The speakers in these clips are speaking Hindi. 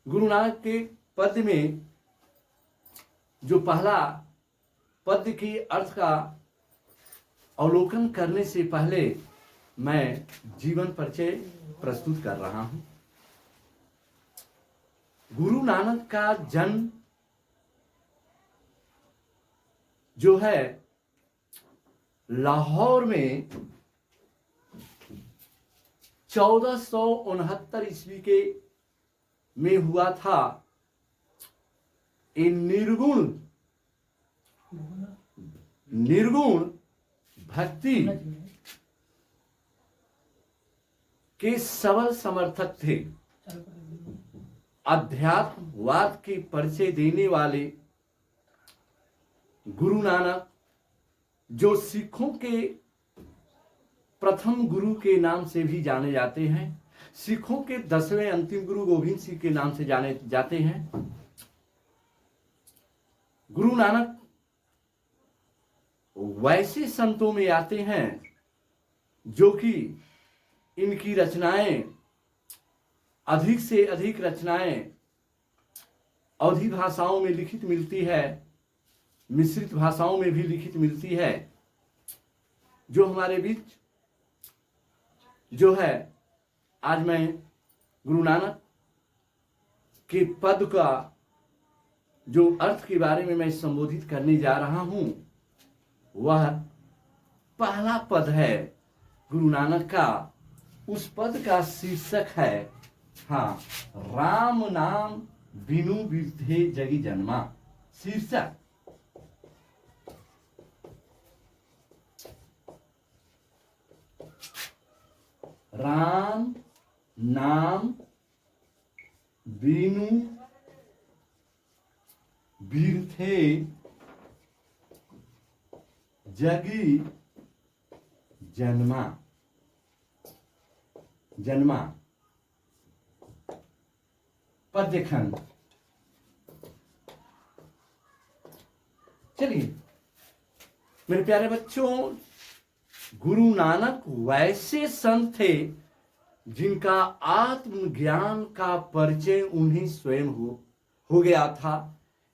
गुरु नानक के पद में जो पहला पद के अर्थ का अवलोकन करने से पहले मैं जीवन परिचय प्रस्तुत कर रहा हूं। गुरु नानक का जन्म जो है लाहौर में 1469 ईस्वी के में हुआ था। ये निर्गुण भक्ति के सबल समर्थक थे। अध्यात्मवाद के परिचय देने वाले गुरु नानक, जो सिखों के प्रथम गुरु के नाम से भी जाने जाते हैं, सिखों के 10वें अंतिम गुरु गोविंद सिंह के नाम से जाने जाते हैं। गुरु नानक वैसे संतों में आते हैं जो कि इनकी रचनाएं, अधिक से अधिक रचनाएं अवधी भाषाओं में लिखित मिलती है, मिश्रित भाषाओं में भी लिखित मिलती है। जो हमारे बीच जो है, आज मैं गुरु नानक के पद का जो अर्थ के बारे में मैं संबोधित करने जा रहा हूं, वह पहला पद है गुरु नानक का। उस पद का शीर्षक है, राम नाम बिनु बिरथे जगी जन्मा। शीर्षक राम नाम बिनु बिरथे जगी जन्मा। पद्य खंड। चलिए मेरे प्यारे बच्चों, गुरु नानक वैसे संत थे जिनका आत्मज्ञान का परिचय उन्हें स्वयं हो गया था।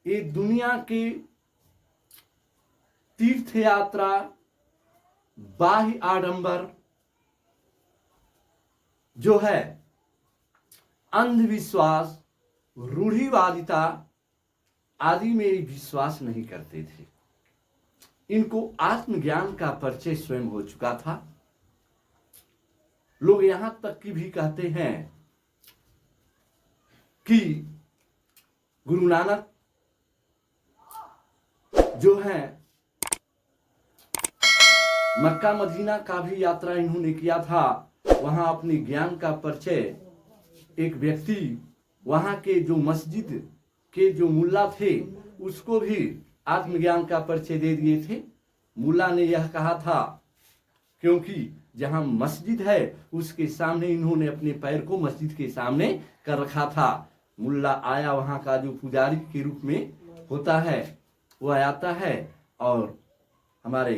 ये दुनिया की तीर्थ यात्रा, बाह्य आडंबर जो है, अंधविश्वास, रूढ़िवादिता आदि में विश्वास नहीं करते थे। इनको आत्मज्ञान का परिचय स्वयं हो चुका था। लोग यहां तक कि भी कहते हैं कि गुरु नानक जो है, मक्का मदीना का भी यात्रा इन्होंने किया था। वहां अपने ज्ञान का परिचय एक व्यक्ति, वहां के जो मस्जिद के जो मुल्ला थे, उसको भी आत्मज्ञान का परिचय दे दिए थे। मुल्ला ने यह कहा था, क्योंकि जहां मस्जिद है उसके सामने इन्होंने अपने पैर को मस्जिद के सामने कर रखा था। मुल्ला आया, वहां का जो पुजारी के रूप में होता है वह आता है और हमारे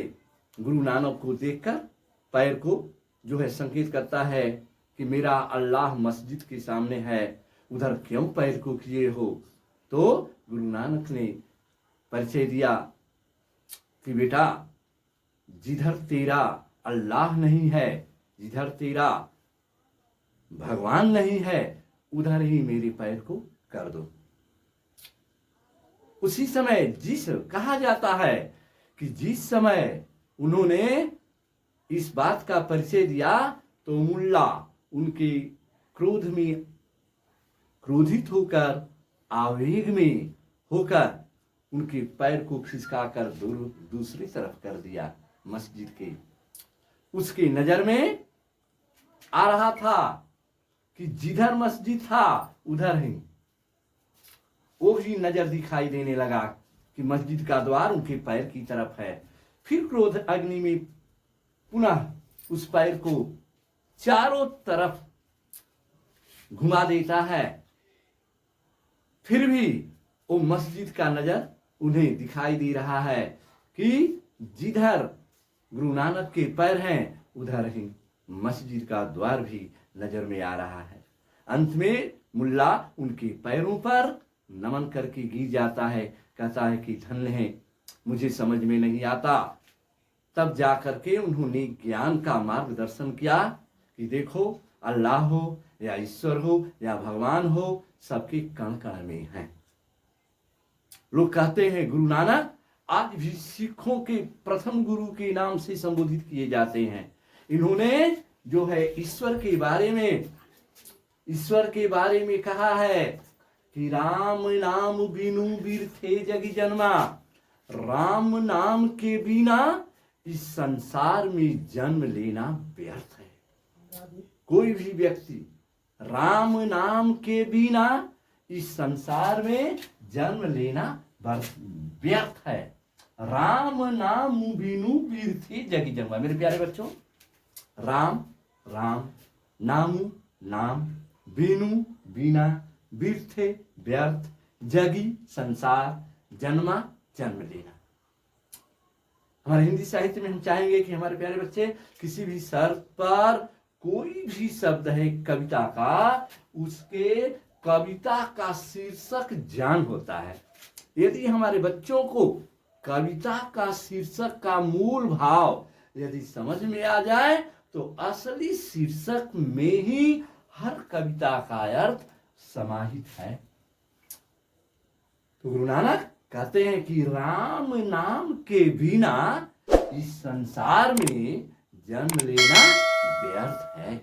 गुरु नानक को देखकर पैर को जो है संकेत करता है कि मेरा अल्लाह मस्जिद के सामने है, उधर क्यों पैर को किए हो। तो गुरु नानक ने परिचय दिया कि बेटा, जिधर तेरा अल्लाह नहीं है, जिधर तेरा भगवान नहीं है, उधर ही मेरे पैर को कर दो। उसी समय कहा जाता है कि जिस समय उन्होंने इस बात का परिचय दिया तो मुल्ला उनके क्रोध में क्रोधित होकर, आवेग में होकर उनके पैर को खिसकाकर दूसरी तरफ कर दिया मस्जिद के। उसके नजर में आ रहा था कि जिधर मस्जिद था उधर ही वो भी नजर दिखाई देने लगा कि मस्जिद का द्वार उनके पैर की तरफ है। फिर क्रोध अग्नि में पुनः उस पैर को चारों तरफ घुमा देता है। फिर भी वो मस्जिद का नजर उन्हें दिखाई दे रहा है कि जिधर गुरु नानक के पैर हैं उधर ही मस्जिद का द्वार भी नजर में आ रहा है। अंत में मुल्ला उनके पैरों पर नमन करके गिर जाता है, कहता है कि धन्य है, मुझे समझ में नहीं आता। तब जा करके उन्होंने ज्ञान का मार्गदर्शन किया कि देखो, अल्लाह हो या ईश्वर हो या भगवान हो, सबके कण कण में है। लोग कहते हैं गुरु नानक आज भी सिखों के प्रथम गुरु के नाम से संबोधित किए जाते हैं। इन्होंने जो है ईश्वर के बारे में कहा है कि राम नाम बिनु बिरथे जग जन्मा, राम नाम के बिना इस संसार में जन्म लेना व्यर्थ है। कोई भी व्यक्ति राम नाम के बिना इस संसार में जन्म लेना व्यर्थ है। राम नाम बिनु बिरथे जग जन्मा। मेरे प्यारे बच्चों, राम राम, नामु नाम, बिनु बिना, बिरथे व्यर्थ, जगी संसार, जन्मा जन्म लेना। हमारे हिंदी साहित्य में हम चाहेंगे कि हमारे प्यारे बच्चे किसी भी शर्त पर कोई भी शब्द है कविता का, उसके कविता का शीर्षक ज्ञान होता है। यदि हमारे बच्चों को कविता का शीर्षक का मूल भाव यदि समझ में आ जाए तो असली शीर्षक में ही हर कविता का अर्थ समाहित है। तो गुरु नानक कहते हैं कि राम नाम के बिना इस संसार में जन्म लेना व्यर्थ है।